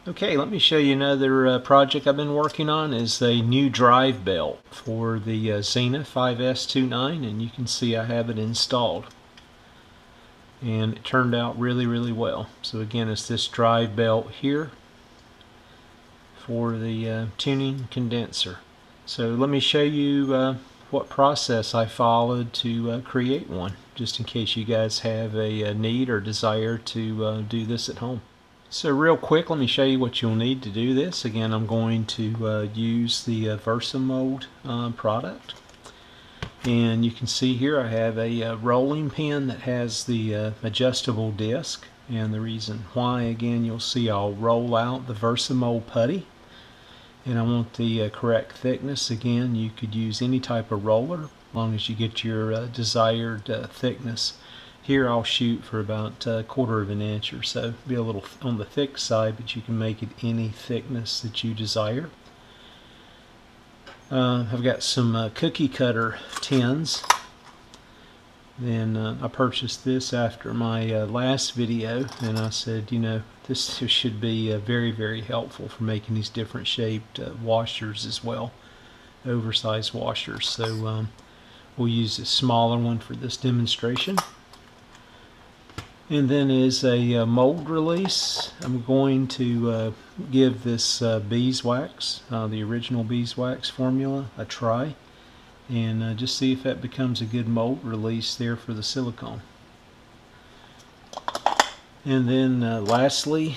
Okay, let me show you another project I've been working on. Is a new drive belt for the Zenith 5S29, and you can see I have it installed. And it turned out really well. So again, it's this drive belt here for the tuning condenser. So let me show you what process I followed to create one, just in case you guys have a need or desire to do this at home. So real quick, let me show you what you'll need to do this. Again, I'm going to use the Versamold product. And you can see here I have a rolling pin that has the adjustable disc. And the reason why, again, you'll see I'll roll out the Versamold putty. And I want the correct thickness. Again, you could use any type of roller as long as you get your desired thickness. Here I'll shoot for about 1/4 of an inch or so. Be a little on the thick side, but you can make it any thickness that you desire. I've got some cookie cutter tins. Then I purchased this after my last video, and I said, you know, this should be very helpful for making these different shaped washers as well, oversized washers. So we'll use a smaller one for this demonstration. And then is a mold release. I'm going to give this beeswax, the original beeswax formula, a try, and just see if that becomes a good mold release there for the silicone. And then lastly,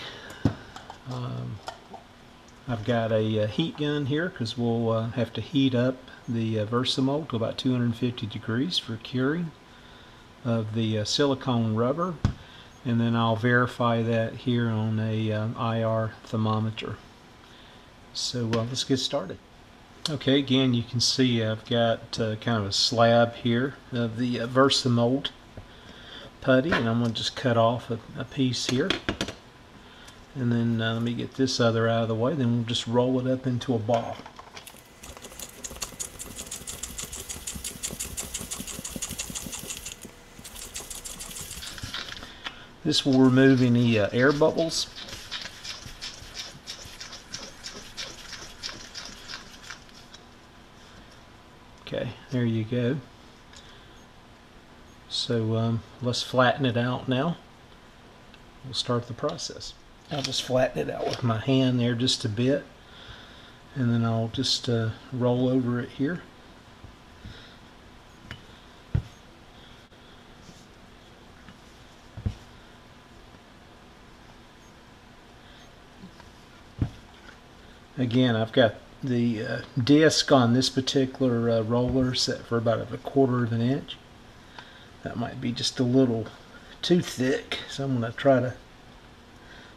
I've got a heat gun here because we'll have to heat up the Versamold to about 250 degrees for curing of the silicone rubber. And then I'll verify that here on a IR thermometer. So let's get started. Okay, again, you can see I've got kind of a slab here of the Versamold putty, and I'm going to just cut off a piece here. And then let me get this other out of the way, then we'll just roll it up into a ball. This will remove any air bubbles. Okay, there you go. So let's flatten it out now. We'll start the process. I'll just flatten it out with my hand there just a bit, and then I'll just roll over it here. Again, I've got the disc on this particular roller set for about a 1/4 of an inch. That might be just a little too thick, so I'm going to try to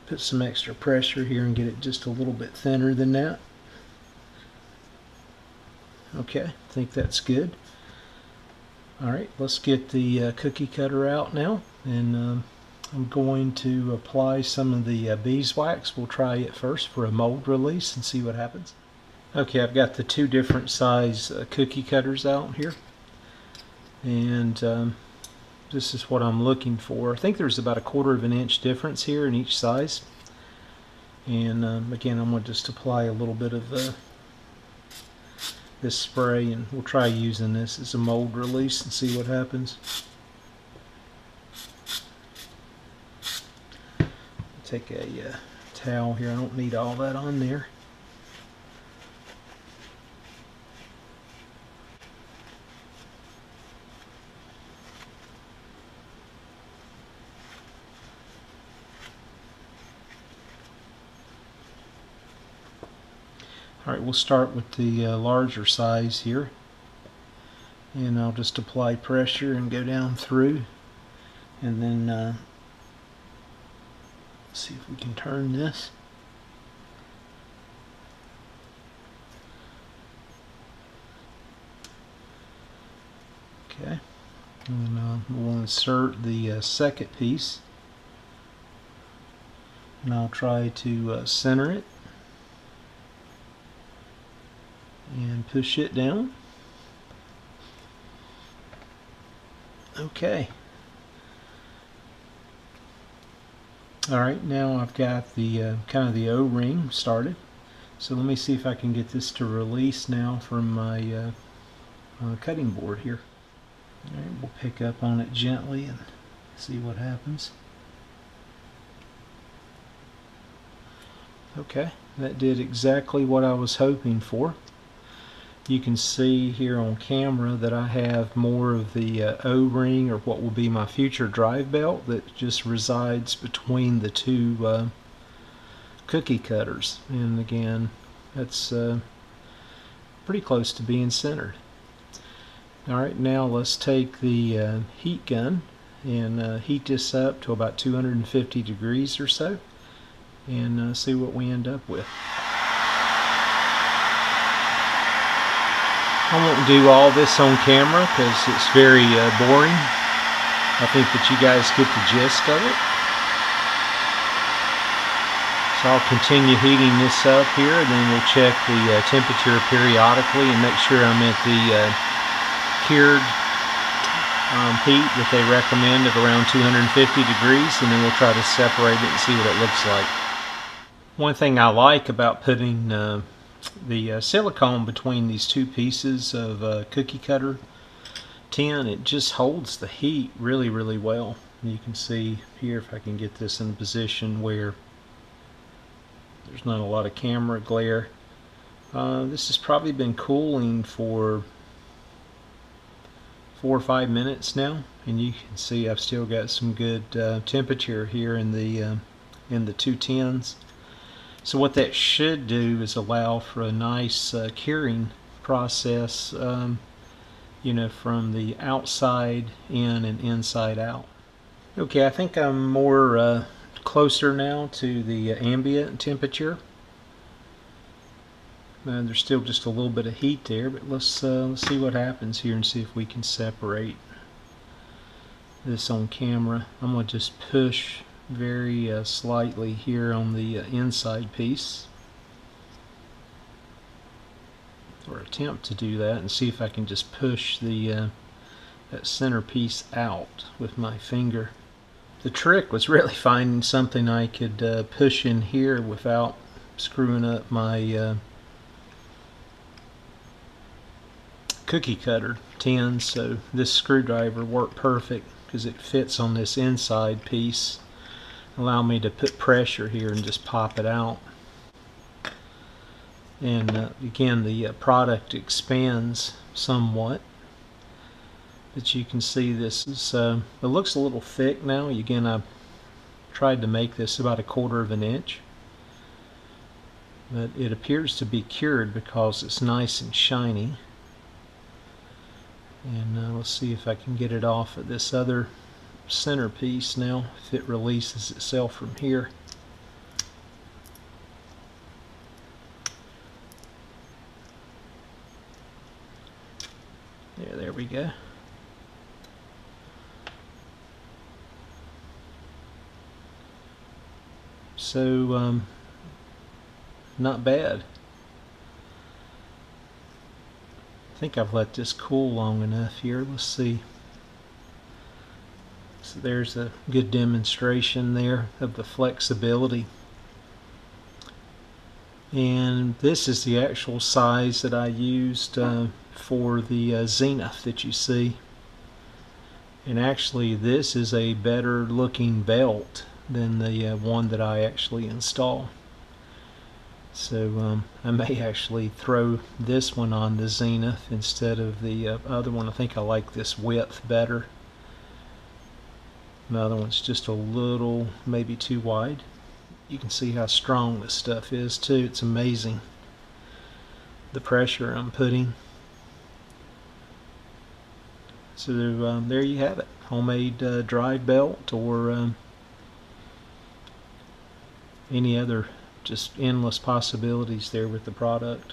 put some extra pressure here and get it just a little bit thinner than that. Okay, I think that's good. Alright, let's get the cookie cutter out now, and I'm going to apply some of the beeswax. We'll try it first for a mold release and see what happens. Okay, I've got the two different size cookie cutters out here, and this is what I'm looking for. I think there's about a 1/4 of an inch difference here in each size. And again, I'm going to just apply a little bit of this spray, and we'll try using this as a mold release and see what happens. Take a towel here. I don't need all that on there. Alright, we'll start with the larger size here, and I'll just apply pressure and go down through, and then see if we can turn this. Okay, and we'll insert the second piece, and I'll try to center it and push it down. Okay. Alright, now I've got the kind of the O-ring started. So let me see if I can get this to release now from my cutting board here. Alright, we'll pick up on it gently and see what happens. Okay, that did exactly what I was hoping for. You can see here on camera that I have more of the O-ring, or what will be my future drive belt, that just resides between the two cookie cutters. And again, that's pretty close to being centered. Alright, now let's take the heat gun and heat this up to about 250 degrees or so, and see what we end up with. I won't do all this on camera because it's very boring. I think that you guys get the gist of it. So I'll continue heating this up here, and then we'll check the temperature periodically and make sure I'm at the cured heat that they recommend of around 250 degrees, and then we'll try to separate it and see what it looks like. One thing I like about putting the silicone between these two pieces of cookie cutter tin, it just holds the heat really well. You can see here, if I can get this in a position where there's not a lot of camera glare. This has probably been cooling for 4 or 5 minutes now, and you can see I've still got some good temperature here in the two tins. So what that should do is allow for a nice curing process, you know, from the outside in and inside out. Okay, I think I'm more closer now to the ambient temperature. There's still just a little bit of heat there, but let's see what happens here and see if we can separate this on camera. I'm going to just push very slightly here on the inside piece, or attempt to do that, and see if I can just push the that center piece out with my finger. The trick was really finding something I could push in here without screwing up my cookie cutter tin. So this screwdriver worked perfect because it fits on this inside piece. Allow me to put pressure here and just pop it out. And again, the product expands somewhat, but you can see this is it looks a little thick now. Again, I tried to make this about 1/4 of an inch, but it appears to be cured because it's nice and shiny. And let's see if I can get it off of this other centerpiece now, if it releases itself from here. Yeah, there we go. So not bad. I think I've let this cool long enough here. Let's see. So there's a good demonstration there of the flexibility. And this is the actual size that I used for the Zenith that you see. And actually this is a better looking belt than the one that I actually install. So I may actually throw this one on the Zenith instead of the other one. I think I like this width better. The other one's just a little, maybe too wide. You can see how strong this stuff is too. It's amazing the pressure I'm putting. So there you have it. Homemade drive belt, or any other, just endless possibilities there with the product.